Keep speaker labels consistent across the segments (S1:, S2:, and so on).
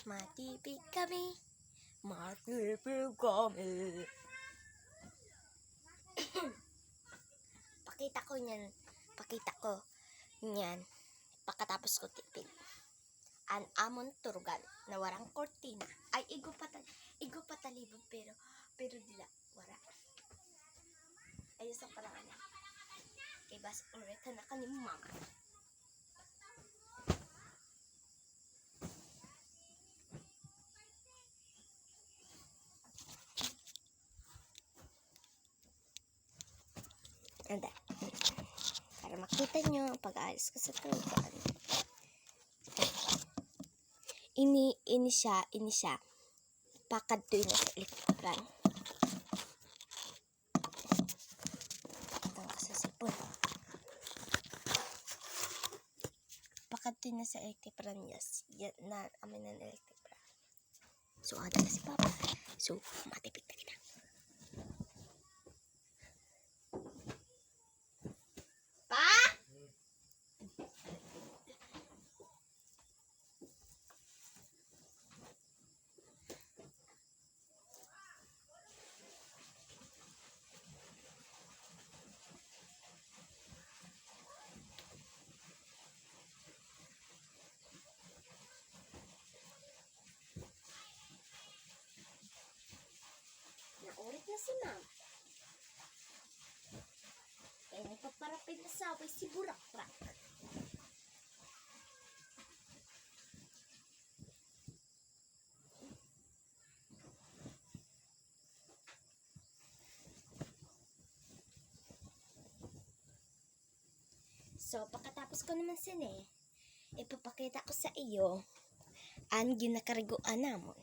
S1: Matipid kami. Matipid kami. Pakita ko niyan. Pagkatapos ko tipid. An amon turugan na warang kortina. Ay, igo patalibog pero dila wara. Ayos ang parang ano. Kay bas ulit na kanin mama. Anda. Para makita nyo ang pag-aalis ko sa turugan. Ini siya. Pakadtoy na sa elektrikan. Itang kasasipon. Pakadtoy na sa elektrikan yes. Yan na amin ng elektrikan. So, ada na si Papa. So, matipid na kita. Naulit na si Ma'am. Kaya nagpaparapid na saway si Burakrak. So, pagkatapos ko naman sine, ipapakita ko sa iyo ang ginakariguan namon.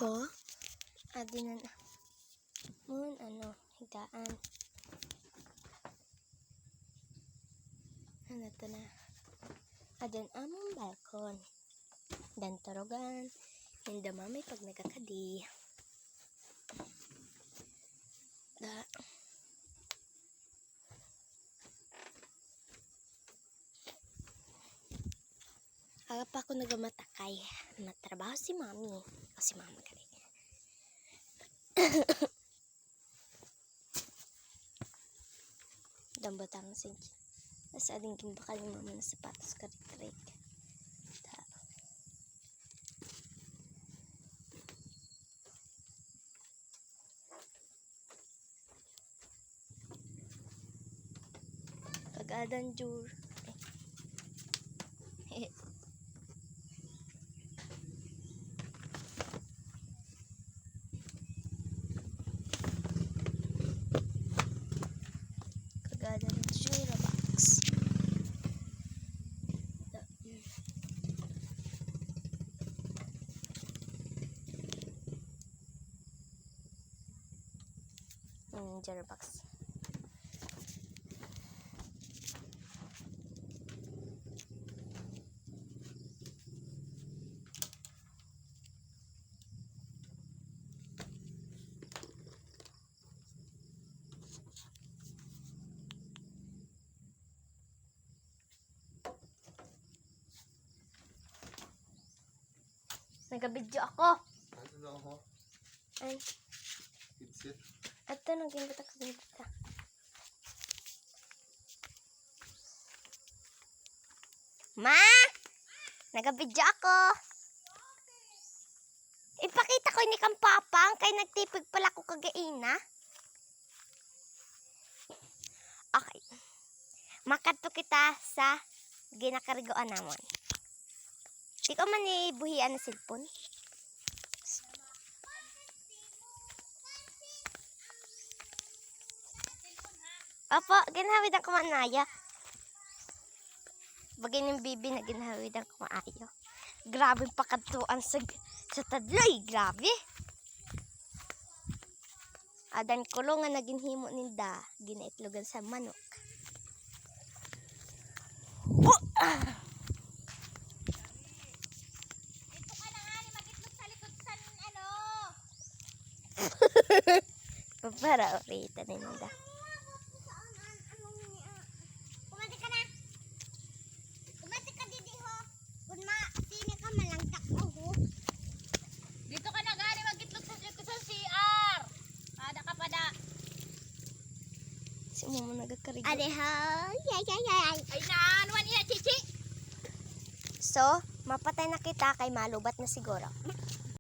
S1: So, adinan mun higaan. Ano to na? Adan among balkon. Dan turugan. Hindi mamay pag nagkakadi. Da. Aga pa ako nagamatakay. Nagtrabaho si Mami. O si Mama gali. Dambatang si sa ading gimbakal ni Mama na sapatos karik-karik. Kagadan jur. Kagadan jura box. Jura box. Nagabidyo ako.
S2: Ano na ako?
S1: Ay,
S2: Headset.
S1: ito nang gimbata ka gimbata. Ma! Nagabidyo ako. Ipakita ko ni kang papang kay nagtipig pala ko kagaina. Okay. Makato kita sa ginakarigoan namon. Di ko man ibuhian na cellphone. Opo, ginhawid ang kumanaya. Bagay ng bibi na ginhawid ang kumaayo. Grabe pakatuan sa tadlay, grabe. Adan kulong nga naging himo ninda, ginaitlogan sa manok.
S3: Ito ka na nga ni magitlog sa likod sa ano.
S1: Para orita ninda.
S3: Kumati ka na. Kumati ka didi ho. Kun ma sini ka malangtak ho. Dito ka na gani magitlog sa likod sa CR. Ada ka pada.
S1: Si mo nagakarigo.
S3: Ade ho. Yay. Ay naanuan iya chichi.
S1: So, mapatay na kita kay malubat na siguro.